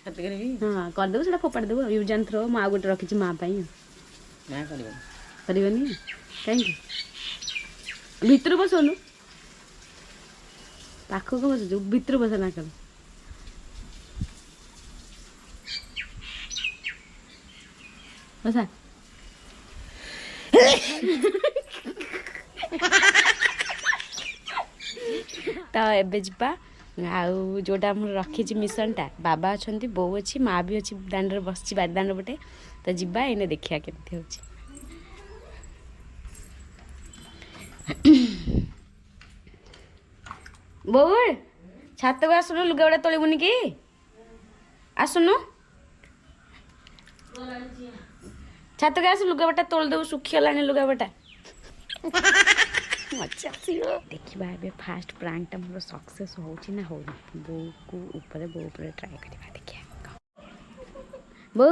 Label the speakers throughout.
Speaker 1: हाँ करदेबु सेटा फोपाड़ी देबु use and throw माँ गोटे रखी माँ करनी कहीं भितर बसनु पाखक बसु भितर बस ना कर बसा तो एबे जा आउ जोटा रखी मिशनटा बाबा अच्छा बो अच्छी माँ भी अच्छी दाण्ड बस बारी दाण्ड पटे तो जा इने देखिया केमती हो बो छात को आसुनु लुगाबड़ा तोलबुनि कि आसुनु छात को आस लुगाबटा तोल देबु सुखीगला लुगाबटा देखा ए फास्ट प्रांकटा मोर सक्सेस हो ना हो बो को ऊपर बो ऊपर ट्राई करवा देखिए बो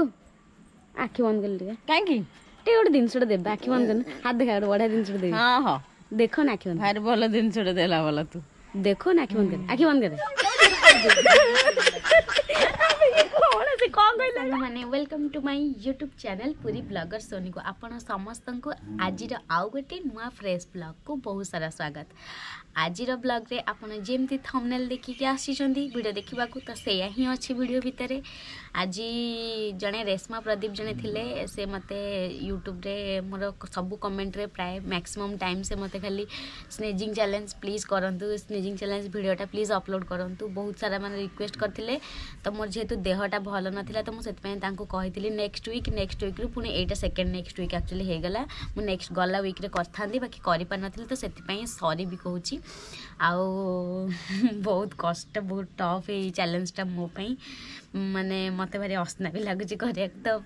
Speaker 1: आखि बंद कर कहीं गोटे जिनसा दे आखि बंद कर हाथ देखा गोटे बढ़िया जिनसा दे हाँ हाँ देख ना आखि बंद भारी भल जिनसा देला वाला तू देखो ना आखि बंद कर आखि बंद कर माने welcome to my YouTube channel पूरी ब्लॉगर सोनी को आपण समस्त को आज आउ गोटे नुआ फ्रेश ब्लॉग को बहुत सारा स्वागत आज ब्लॉग रे आपण जेमती थंबनेल देखिके आसीचंदी वीडियो देखा तो सेया ही अच्छी वीडियो भितर आज जड़े रेशमा प्रदीप जड़े थिले से मते यूट्यूब रे मोर सब कमेंट रे प्राय मैक्सिमम टाइम से मते खाली स्नेजिंग चैलेंज प्लीज करंतु स्नेजिंग चैलेंज वीडियोटा प्लीज अपलोड करंतु बहुत सारा माने रिक्वेस्ट करथिले तो मोर जेहेतु देहटा भल नथिला तो मुझे कही नेक्स्ट वीक रु पुणी एटा सेकेंड नेक्स्ट वीक एक्चुअली हो गला मु नेक्स्ट गला वीक रे करथांदी बाकी करि पार नथिले तो सेति सॉरी भी कहूची आउ बहुत कष्ट बहुत टफ ये चैलेंजटा मो पई माने मते भारी असना भी लागुची करिया तो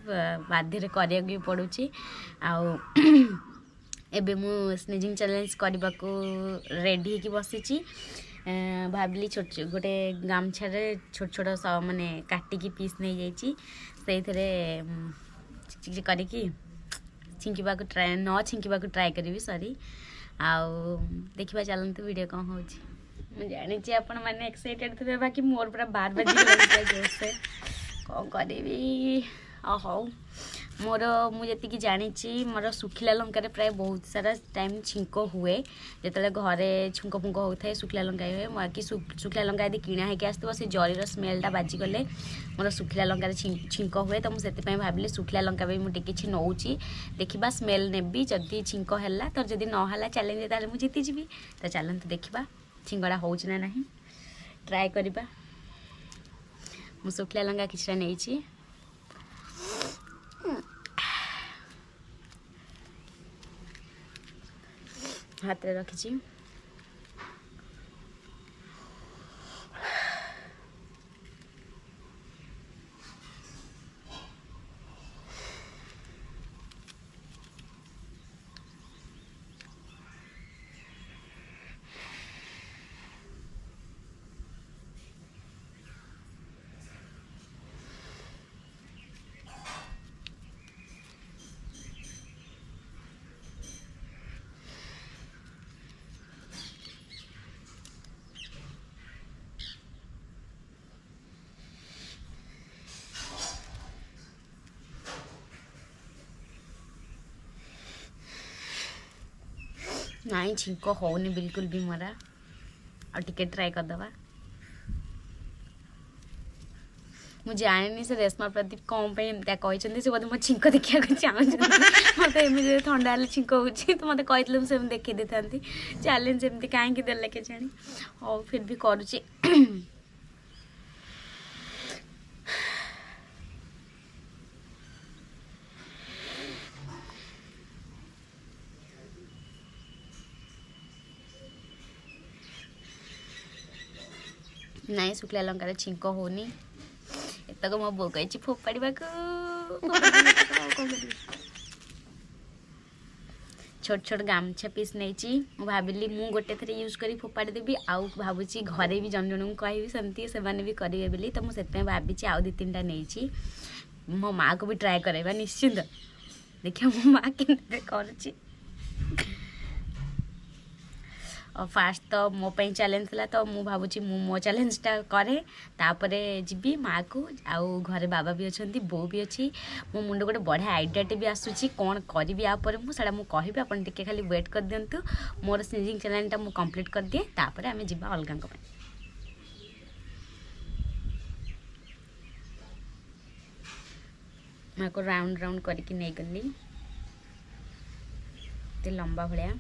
Speaker 1: बाध्य करिया भी पड़ुची आउ एबे मु स्नेजिंग चैलेंज करबा को रेडी की बसीची भाविली छोट गोटे गामछा छोट छोट माने काटिकी पीस नहीं जाइए से करिकी छिंकिबा को ट्राए न छिंकिबा को ट्राए करी सॉरी आउ देखिबा चलंतु वीडियो कौन हो जानी आपण मैंने एक्साइटेड थे बाकी मोर पूरा 12 बजे जोर से कौन करी हौ मोर मुझे जानी मोर सुखिला लंकार प्राय बहुत सारा टाइम छिंक हुए जिते घरे छुंक फुंक होता है सुखिला लंका हुए बाकी सुखिला लंका यदि किणा होकर आसो से जरीर स्मेलटा बाजिगले मोर सुखिला लंकार छिंक हुए तो मुझे भाविली सुखिला लंका भी मुझे किसी नौची देखा स्मेल नेबी जदि छिंक है तो जदि ना चैलेंज ताले मुझे जीतीजी तो चलते देखा छिंगड़ा हो ना ट्राए करवा मु सुखिला लंका किछटा नहीं हाथ रे रखी नाई छिंक होनी बिल्कुल भी मरा और टिके ट्राए करदवा मुझे जानी से रेशमा प्रदीप कौन कहते से बोधे मो छिंक देखा चाहूँ मत एमती थंडा छिंक हो तो मत कही मुझे देखे दे था चैलेंज एमती कहीं देले के जानी और फिर भी करुच्ची नाई सुखला लंकार छिंक होनी एतक मो बो कही फोपाड़ा छोट छोट गामछा पीस नहीं भाविली मु गोटे थरे यूज करी फोपाड़ी देवी आउ भावुची घरे भी जन जन कहि सेमती से माने भी करेंगे बोली तो मुझे भावी आउ 2-3टा नहीं मो माँ को भी ट्राए कराइबा निश्चिंत देखिए मो माँ के करुच्ची फास्ट तो मो चैलेंज था तो मु भावुची मो चैलेंजटा करे तापरे जीवी माँ को आउ घरे बाबा भी अच्छा बो भी अच्छी मो मुंड गोटे बढ़िया आइडियाटे भी आसूची कौन करी यापर मुझे मुझे कहि आपन टिके खाली वेट कर दिंतु मोर सिंगिंग चैलेंजटा मु कंप्लीट कर दिए तापरे आमे जीवा अलगा को मैं को राउंड राउंड करके नहीं गली ते लंबा भाया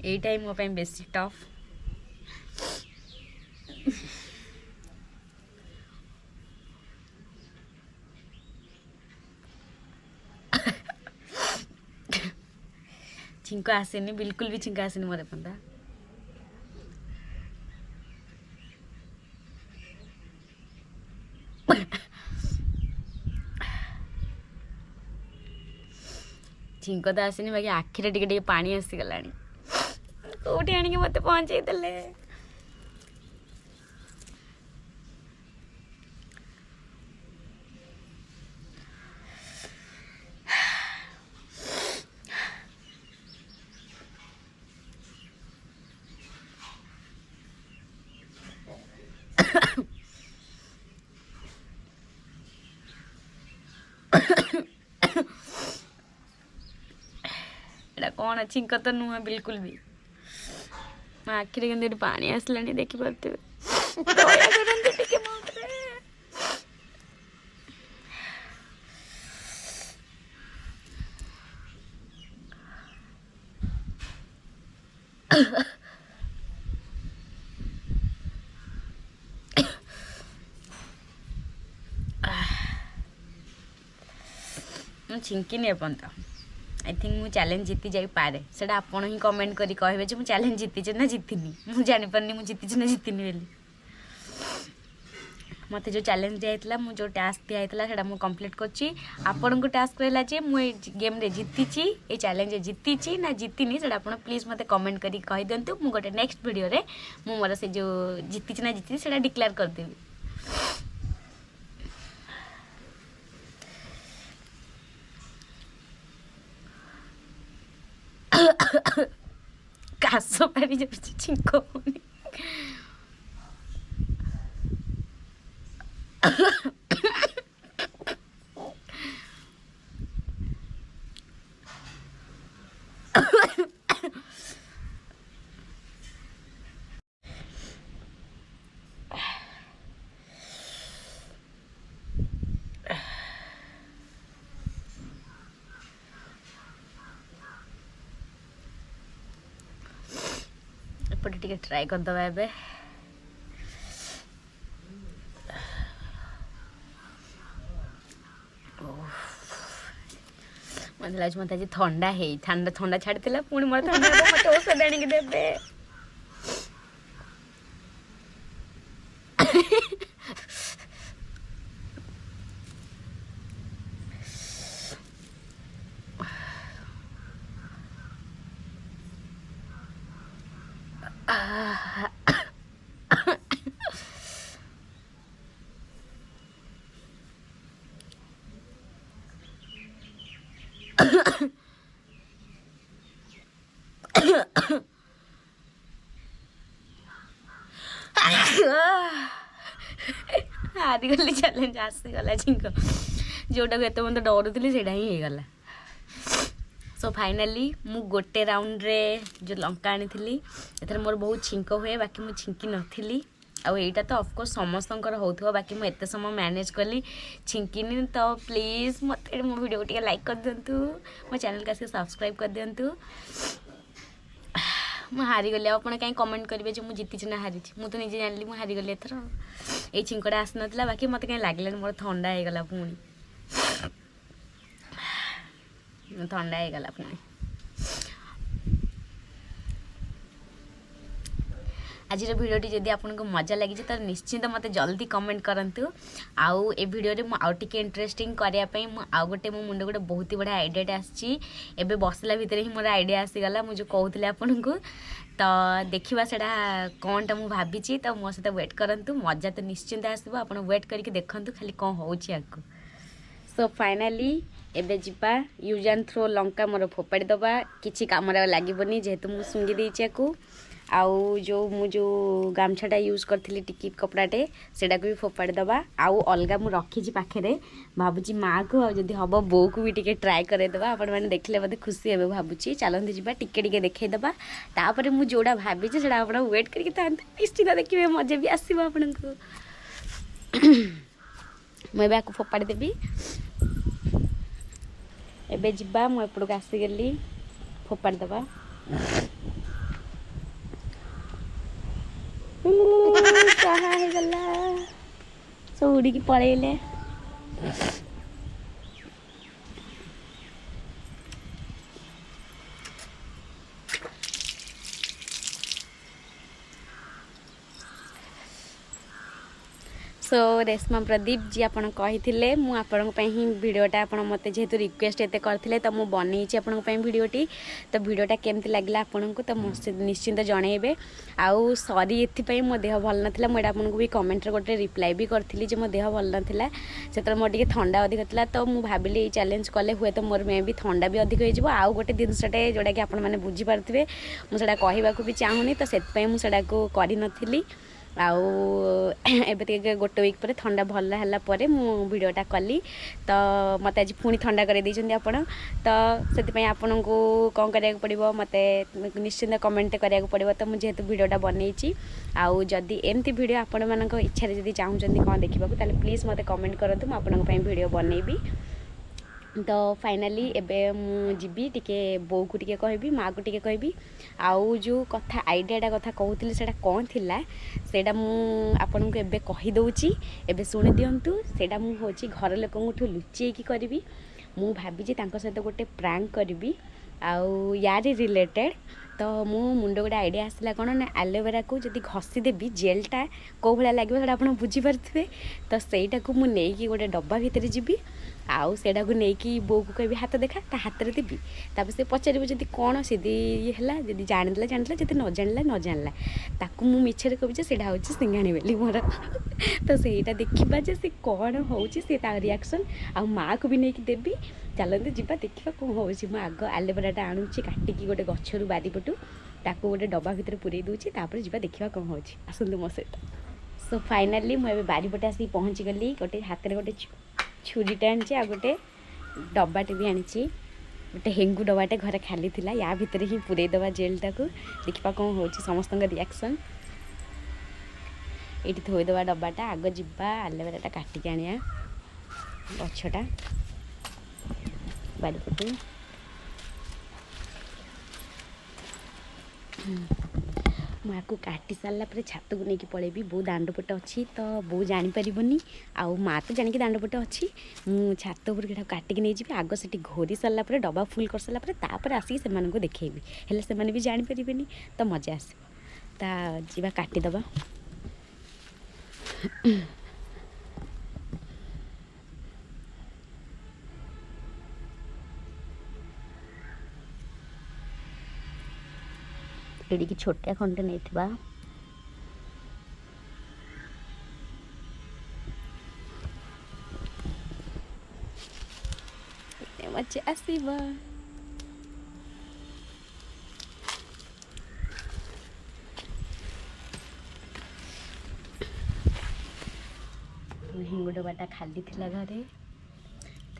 Speaker 1: यही टाइम मो बेसी टफ छिंक आसेनी बिल्कुल भी छिंक आसेनी मोर पंदा छिंक तो आसेनी बाकी आखिरे टिके पानी आसीगला कौटी आनिक मत पहुँचे देले कौन छिंक तो नुह बिल्कुल भी मैं आखिर के पानी आसला देखी पारे छिंकिनी एपर्त आई थिंक मु चैलेंज जीति जाई पारे सेटा आपण ही कमेंट करी कहबे जे मु चैलेंज जीति ना जीतिनी मु जानि पारनी मु जीति ना जीतिनी बेली मते जो चैलेंज दिया मु जो टास्क दिया सेटा मु कंप्लीट करछि आपण को टास्क रहला जे मु गेम रे जीतिछि ए चैलेंज जीतिछि ना जीतिनी सेटा आपण प्लीज मते कमेंट करी कहि दंतु मु गोटे नेक्स्ट वीडियो रे मु मोर से जो जीतिछि ना जीतिछि सेटा डिक्लेयर कर देबी काश पारी जाऊँ छिंक होनी एपटे टिके ट्राई करदबा एबे मत लाज मत आज ठंडा है ठंडा छाड़ी पुणी मोर ठंडा मत औषध आनिक देबे हारीगली चैलेंज आसीगला छिंक जोटा को एत मत डरुली से ही गला सो फाइनाली मु गोटे राउंड रे जो लंका आनी एथर मोर बहुत छिंक हुए बाकी मु छिंकी नथिली आउ एटा तो ऑफकोर्स समस्तंकर होथो बाकी मु एते समय मैनेज कली छिंकिनी तो प्लीज मत मो वीडियो को लाइक कर दिंतु मो चैनल का सब्सक्राइब कर दिंतु मु हारीगली आप कहीं कमेंट करेंगे जो मुझे जीति ना हारी मु तो निजे जानी मुझे हारीगली एथर ये छिंकटा आस ना बाकी मत कहीं लगे मोर ठंडा हो गला पुणी ठंडा हो गला पुणी आज भिडियोटी जदि आपको मजा लगी तो निश्चिंत मत जल्दी कमेंट करंतु आउ ए भिडियो रे आउ टिके इंटरेस्टिंग करने आउ गोटे मो मुंड गोटे बहुत ही बढ़िया आइडियाटे आसी एबे बसला भितर ही मोर आइडिया आसीगला मुझे कहूली आपन को तो देखा से कौनटा मुझे भाभी तो मो सहित वेट करंतु मजा तो निश्चिंत आसो आप वेट करके देखंतु खाली कौन हो सो फाइनाली एबे जिबा यूज एंड थ्रो लंका मोर फोपाड़ी दबा किछि कामरे लागबनी जेहेतु मु सुंगी देइछि को आउ जो मु जो गामछाटा यूज करथिली टिकी कपड़ाटे सेटा को भी फोपाड़ी दबा आउ अलगा मु रखी पाखे भावुची माँ को जदि हम बो को भी टिके ट्राए करदेबा आपण मैंने देखले बोधे खुशी हे भावुची चलते जा टिके टिके देखईदबा तापर मु जोड़ा भाभी से वेट करके निश्चित देखिए मजा भी आसो आपण को मुझे आपको फोपाड़ी देवी एबे जिबा मु एपड़ को आसीगली फोपाड़ी दबा कहा गला सब उड़ी पड़ेले सो रेशमा प्रदीप जी आपन कही मुझे भिडटा आप मत जेहेतु रिक्वेस्ट एत करते तो मुझे बनई आपण भिडटी तो भिडटा केमती लगला आपन को तो निश्चिंत जनइबे आउ सॉरी एथि मो देह भल नाला मुझे आपको भी कमेंट गोटे रिप्लाई भी करी जे मो देह भल नाला से मोर टे थंडा अधिक था तो मुझे भाविली चैलेंज कले हुए तो मोर मे भी थंडा भी अधिक हो आउ गोटे जिनसटे जोटा कि आपने बुझीपारे मुझे कहवाक भी चाहूनी तो से मुझे करी आउ एबे गोटे वीक पर थंडा भल है मु भिडटा कली तो मत आज पुणी थंडा कर आपण तो से आपन को कौन करा पड़ो मत निश्चिंत कमेंट करा पड़ो तो मुझे भिडटा बनई आउ जदि एमती भिड आपण मान इच्छा जब चाहूँ कौन देखा प्लीज मत कमेंट करूँ मुझे भिड बनईबी तो फाइनाली एबे मु जीबी टिके बो को टिके कहबी माँ को टिके कहबी आउ जो कथा आइडियाटा कथा कहूली सेटा कौन थिला सेटा मु आपन को एबे कहि दउची एबे सुनि दियंतु सेटा मु होची घर लोकंठु लुचेई की करबी मु भाबी जे तांको सहित गोटे प्रैंक करबी आउ यार रिलेटेड तो मो मुंड गोटे आइडिया आसला कौन ना एलोवेरा को जब घसी देवी जेलटा कौ भाया लगे आप बुझीपारे तो सहीटा को मुझे गोटे डब्बा भितर जी आउ सेटा को लेकिन बो को कह हाथ देखा ता हाथ में देवी तापर से पचार जब कौन सी है जब जाणला जाणला जब न जाणला न जाणला ताकू मु मिछरे कहबी से हूँ सिंघाणी बेली मोर तो सहीटा देखा जे सी कौन हो रिएक्शन आ माँ को भी नहीं देवी चलते जा देखा कौन हो आग एलोवेराटा आणुची काटिकी गोटे गचर बारीपटू ताकू गोटे डब्बा भितर पूरे दूची जा देखा कौन हो आसतु मो सहित सो फाइनाली मुझे बारीपटे आसिक पहुँची गली गोटे हाथ में गोटे छुरीटे आनी आ गोटे डब्बाटे भी आनी गोटे हेंगू डब्बाटे घर खाली थिला या भितर ही पूरे दबा जेलटा को देखा कौन हो समस्त रिएक्शन ये थोईदबा डब्बाटा आग जा एलोवेराटा काटिक आनिया गछटा बारीपटू माँ काटी सारा छात को लेकिन पलैबी बो दांडपटे अच्छी तो बो जानीपारनी आउ माँ तो जानिक दांडपटे अच्छी मु छात पर काटिक नहीं जी आग से घोरी सारापर डब्बा फुल कर सारापर आसिक से देखी हेल्ले से भी जानीपारे तो मजा आस जा काटिदबा एडिकी छोटिया खंड नहीं थिबा मजा आसीबा हिंगु डब्बाटा खाली थिला घरे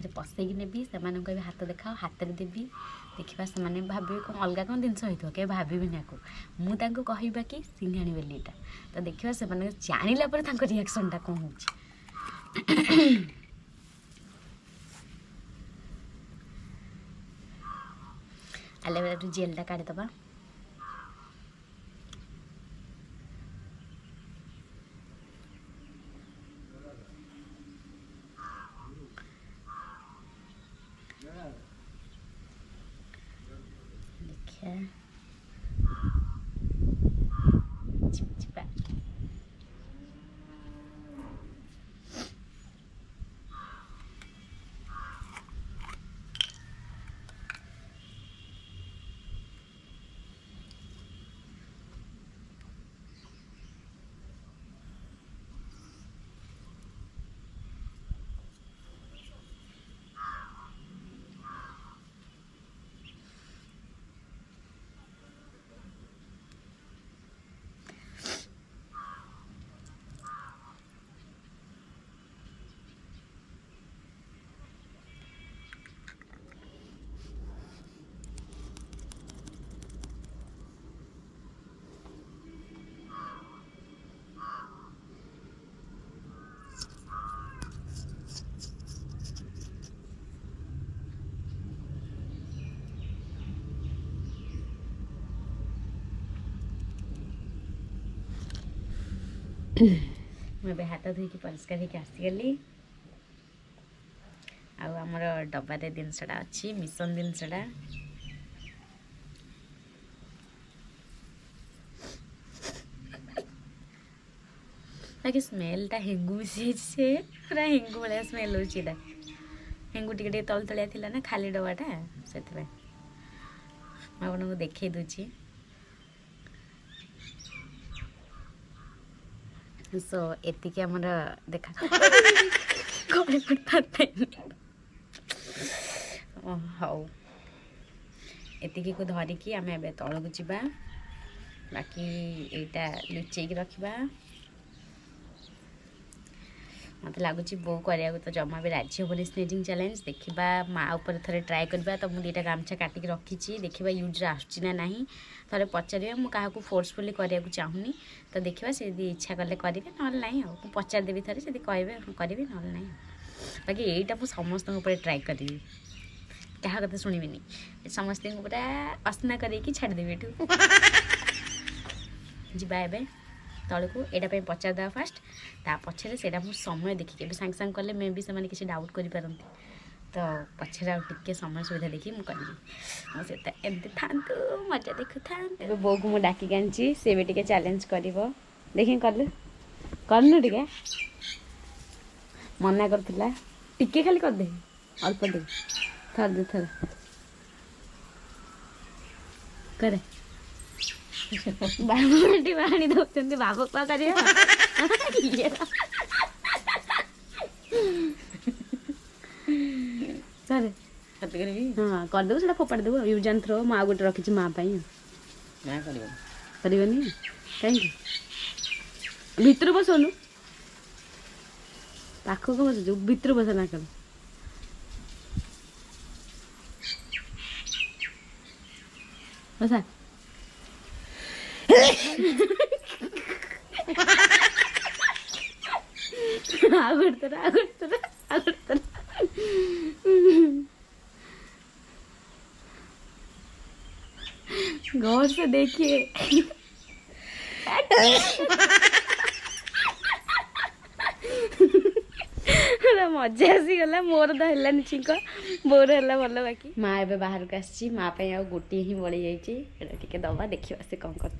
Speaker 1: पसैकी नेबी से हाथ देखाओ हाथ में देवी देखा से भावे कौन अलग कौन जिन हो भाभी आपको मुझे कहवा कि सिंघाणी बेलीटा तो देखा से जानला रिएक्शनटा कौन हो एलोवेरा जेलटा काढ़ीदबा देखिए चिपचिपा मैं हाथ धोईकी परिष्कार होकर आसीगली आमर डब्बारे जिनसटा अच्छी मिशन जिनसटा बाकी स्मेलटा हेंगु मिसी से पूरा हेंगु भाया स्मेल हो हेंगु टिके तल तलिया थिला ना खाली डब्बाटा से आपको देखे दूची सो एतिके हमर देखा हाउ एतिके को धरिकी आम ए तलू जा बाकी एटा लुचेक रखा मत लगुच बो करा तो जमा भी राजी हेनी स्नेजिंग चैलेंज देखा माँ उपर थे ट्राए करवा तो मुझे दुईटा गामछा काटिक रखी देखा यूज आसूँ ना थे पचार मुझे फोर्सफुली करने को चाहूनी तो देखा से इच्छा कले करेंगे ना ना पचार देवी थे से कहे करी ना ना बाकी यहीटा मुझे समस्त ट्राए करी क्या कथा शुणिबिनी समस्त पूरा असना करके छाड़देवी एठू जा ए तल को यहाँ पचार देवा फास्ट ता पछे से समय देखिए सांगे सांगे कले मे भी से किसी डाउट करें तो पछे आगे समय सुविधा देखिए मुझे करी एमती था मजा देखु था बो को मुझे डाकिक आनी सी भी टे चैलेंज कर देखिए कलु करनु टे मना करला टिके खाली करदे अल्प दे थर दे थर करे बाटी पानी दौरान बाबू क्या कर हाँ करदेबू से फोपाड़ी देव यूज एंड थ्रो माँ गोटे रखी माँ करनी कहीं भितर बसनु पाखक बस भितर बस ना कर बसा गौर से देखिए मजा आसीगला मोर तो है छिंक बोर है भल बाकी माँ ए बाहर को आसी माँ गोटे ही बड़ी जाइए दबा देखा से कौन कर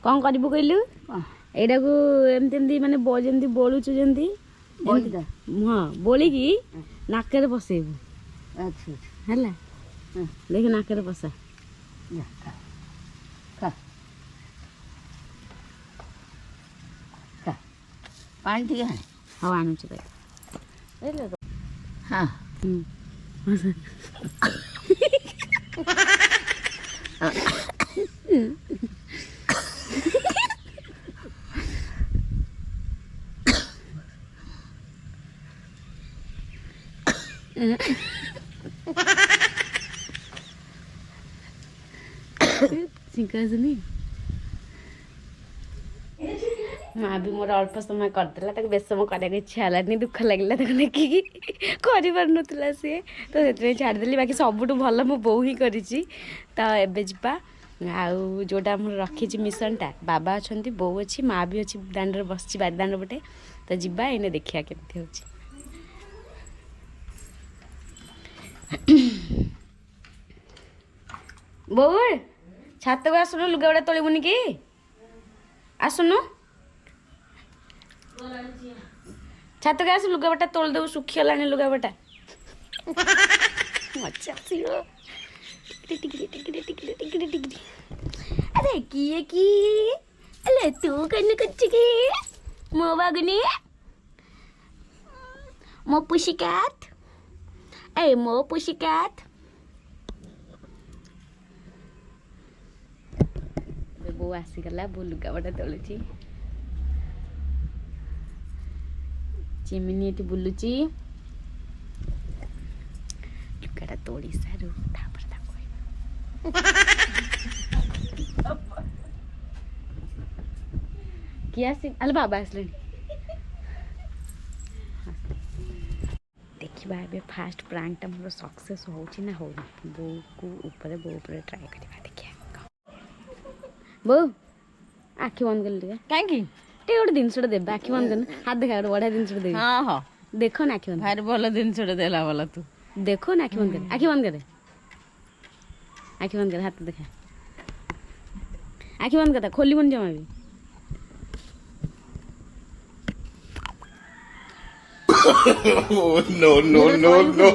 Speaker 1: कौन करू कहलु एटा को एमती माने जमी बोलुचु जमी हाँ बोलिकी नाक पसैबू है देख नाक पसा
Speaker 2: पानी ठीक है
Speaker 1: हाँ आणुच
Speaker 2: हाँ
Speaker 1: सिंकासनी माँ भी मोर अल्प समय करदेला बेस समय कराया इच्छा है दुख लगे देखिकी कर सी तो से छाड़देली बाकी सबुठ भल मो बो ही करी तो एबे जा आउ जोटा रखी मिशनटा बाबा अच्छा बो अच्छी माँ भी अच्छी दाण्ड बस बारी दाण्ड पटे तो जा इने देखिया केमती हो बो छात को आसुनु लुगाबड़ा तोड़बुनि कि आसुनु छात को आस लुगाबटा तोड़देबू सुखीगला लुगाबटा मजा अरे किए कि अले तू कन कुछ की मो बागुनी मो पुशिकात ए मो पुशिकात बो आसीगला बो लुगाबटा तोलुची चिमिनी एटी बुलुची लुगाटा तोड़ी सारू तापर ता किया आसी अल बाबा आसले देखिबा ଏବେ ଫାଷ୍ଟ ପ୍ରାଙ୍କଟା ମୋର ସକ୍ସେସ୍ ହେଉଛି ନା ହେଉନି ବୋଉ ଉପରେ ଟ୍ରାଏ କରିବା ଦେଖିବା ବୋଉ ଆଖି ବନ୍ଦ କଲି ଟିକେ
Speaker 2: କାହିଁକି
Speaker 1: ଟିକେ ଗୋଟେ ଜିନିଷଟା ଦେବେ ଆଖି ବନ୍ଦ କଲେ ହାତ ଦେଖା ଗୋଟେ ବଢ଼ିଆ ଜିନିଷଟା ଦେବି
Speaker 2: ହଁ ହଁ
Speaker 1: ଦେଖ ନା ଆଖି ବନ୍ଦ
Speaker 2: ଭାରି ଭଲ ଜିନିଷଟେ ଦେଲା ଭଲ ତୁ
Speaker 1: ଦେଖ ନା ଆଖି ବନ୍ଦ କରେ ଆଖି ବନ୍ଦ କରେ ଆଖି ବନ୍ଦ କରେ ହାତ ଦେଖା ଆଖି ବନ୍ଦ କଥା ଖୋଲିବନି ଜମା ବି
Speaker 3: no, no, no, no.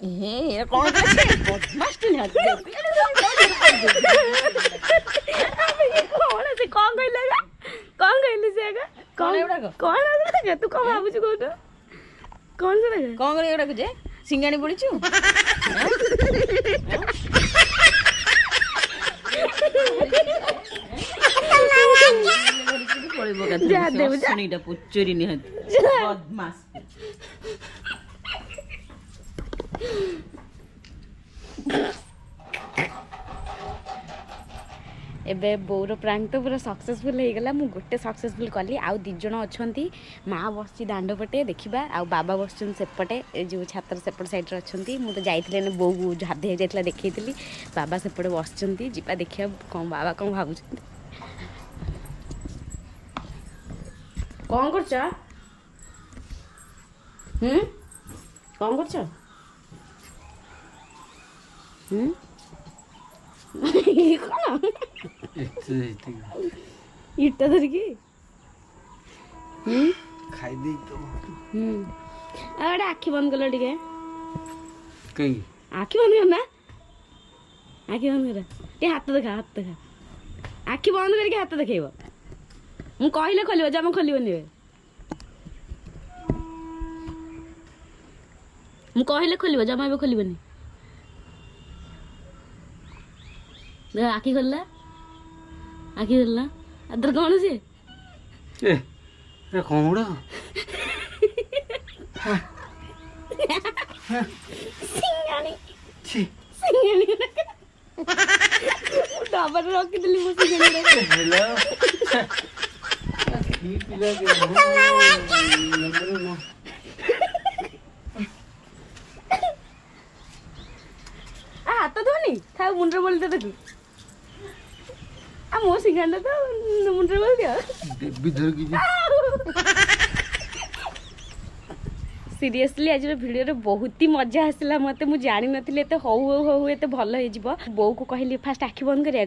Speaker 2: ଏ କଣ ବଦମାସ ଟେ
Speaker 1: କଣ ସେ କଣ କହିଲା କଣ କହିଲି ସେ ଆଗ
Speaker 2: କଣ ଏଗୁଡାକ
Speaker 1: କଣ ତୁ କଣ ଭାବୁଛୁ କହୁଛୁ କଣ ସେଟା
Speaker 2: କଣ କରି ଏଗୁଡାକ ଯେ ସିଙ୍ଗାଣି ପଡିଛୁ ଶୁଣିଟା ପଚାରି ନିହାତି ବଦମାସ
Speaker 1: ଏବେ ବୋଉର ପ୍ରାଙ୍କ ତ ପୁରା ସକ୍ସେସଫୁଲ୍ ହେଇଗଲା ମୁଁ ଗୋଟେ ସକ୍ସେସଫୁଲ୍ କଲି ଆଉ 2 ଜଣ ଅଛନ୍ତି ମାଆ ବସିଛି ଦାଣ୍ଡ ପଟେ ଦେଖିବା ଆଉ ବାବା ବସିଛନ୍ତି ସେପଟେ ଏ ଯେଉଁ ଛାତର ସେପଟ ସାଇଡ଼୍ରେ ଅଛନ୍ତି ମୁଁ ତ ଯାଇଥିଲି ନା ବୋଉକୁ ଝାଧି ହେଇଯାଇଥିଲା ଦେଖେଇଥିଲି ବାବା ସେପଟେ ବସିଛନ୍ତି ଯିବା ଦେଖିବା କ'ଣ ବାବା କ'ଣ ଭାବୁଛନ୍ତି କ'ଣ କରୁଛ କ'ଣ କରୁଛ କ'ଣ ଇଟା ଧରିକି
Speaker 3: ଖାଇଦେଇ ତ
Speaker 1: ଆଉ ଗୋଟେ ଆଖି ବନ୍ଦ କଲ ଟିକେ
Speaker 3: କାଇଁ
Speaker 1: ଆଖି ବନ୍ଦ କର ନା ଆଖି ବନ୍ଦ କର ଟିକେ ହାତ ଦେଖା ଆଖି ବନ୍ଦ କରିକି ହାତ ଦେଖେଇବ ମୁଁ କହିଲେ ଖୋଲିବ ଜମା ଖୋଲିବନି ଏବେ ମୁଁ କହିଲେ ଖୋଲିବ ଜମା ଏବେ ଖୋଲିବନି ଆଖି ଖୋଲିଲା ଆଖି ଖୋଲିଲା ଆଦର କ'ଣ ସେ
Speaker 3: କଣ
Speaker 1: ସିଙ୍ଗାଣି ଡବାରେ ରଖିଥିଲି ମୁଁ ସିଙ୍ଗାଣି ହାତ ଧୋନି ଥାଉ ମୁଣ୍ଡରେ ବୋଳି ତ ଦେଖୁ ମୋ ସିଙ୍ଗାଣିଟା ତ ମୁଣ୍ଡରେ ବୋଳି ଦିଅ
Speaker 3: ଦେବୀ ଧରିକି
Speaker 1: सीरियसली आज भिडियो बहुत ही मजा आसला मत मुझे जानी नी एत हौ एत भल हो बो को कहली फास्ट आखि बंद करिया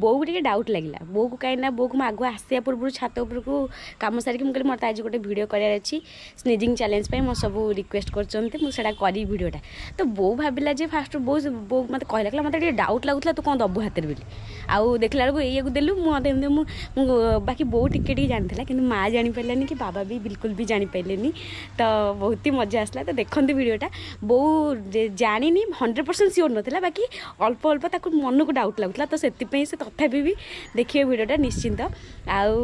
Speaker 1: बो को डाउट लगे बो को कहीं बो को आगु आसिया पूर्व छात उपर को कम सारिक मुझे मत आज गोटे भिडियो करार अच्छी स्निजिंग चैलेंज पे मो सब रिक्वेस्ट कर करी भिडियोटा तो बो भाविला जे फास्ट बो बो मत कहला मत डाउट लगुला तू कौन दबु हाथ बोली आउ देखला बेलू ये देलु बाकी बो टिके जानी कि माँ जापारानी कि बाबा भी बिल्कुल भी जापारे तो बहुत ही मजा आसला तो देखते भिडियोटा बो जानी 100% सियोर नाला बाकी अल्प अल्प ताक मन को डाउट लगुला तो से तथापि भी देखिए भिडियोटा निश्चिंत आउ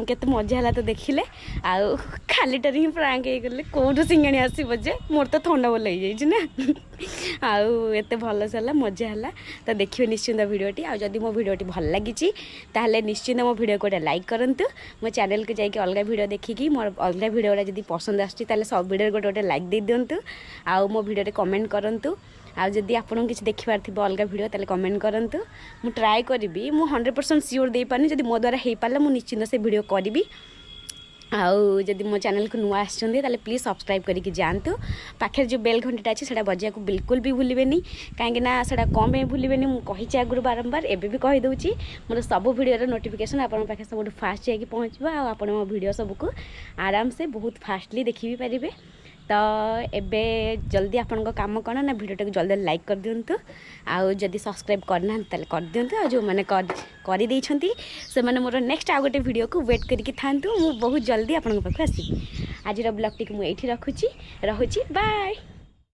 Speaker 1: केते मजा है तो देखिले आउ खालीटार ही प्रांक हो गले कौटू सिंगाणी आसो जे मोर तो थंडा बोल हो ना आउ एत भल सारा मजा है तो देखिए निश्चिंत भिडियोटी आ जदि मो भिडियोटी भल लगी ताहले निश्चिंत मो भिडियो को लाइक करंतु मो चैनल को जाके अलग भिडियो देखिकी मोर अलग भिडियोटा जदि पसंद आछी ताहले सब भिडियो गोटे गोटे लाइक दे दिंतु आउ मो भिडियो कमेंट करंतु आउ जदि आपन किसी देखिबार थिबो अलग भिडियो ताले कमेंट करंतु मु ट्राई करबी मु 100% सियोर दे पानी जदि मो द्वारा हे पाला मु निश्चिंत से भिडियो करबी आउ जदि मो चैनल को नुआ आछंदी ताले प्लीज सब्सक्राइब करके जानतु पाखे जो बेल घंटीटा अच्छे से बजा को बिल्कुल भी भूलिबेनी कहीं ना से कम पे भूलिबेनी मु कही आगु बारंबार एबे भी कही दउची मोर सब भिडियो नोटिफिकेशन आपन पाखे सब फास्ट जाके पहुँचबा आ आपन मो भिडियो सबको आराम से बहुत फास्टली देखि भी पारिबे तो एबे जल्दी आपन काम कौन ना भिडियोटा को जल्दी लाइक कर दिंतु आउ जदि सब्सक्राइब करना ताले कर दिंतु आ जो माने कर देइछंती से माने मोर नेक्स्ट आ गोटे भिडियो को वेट करके थांतु मु बहुत जल्दी आपन पाखु आसी आज ब्लॉग टी को मु एठी रखुची बाय।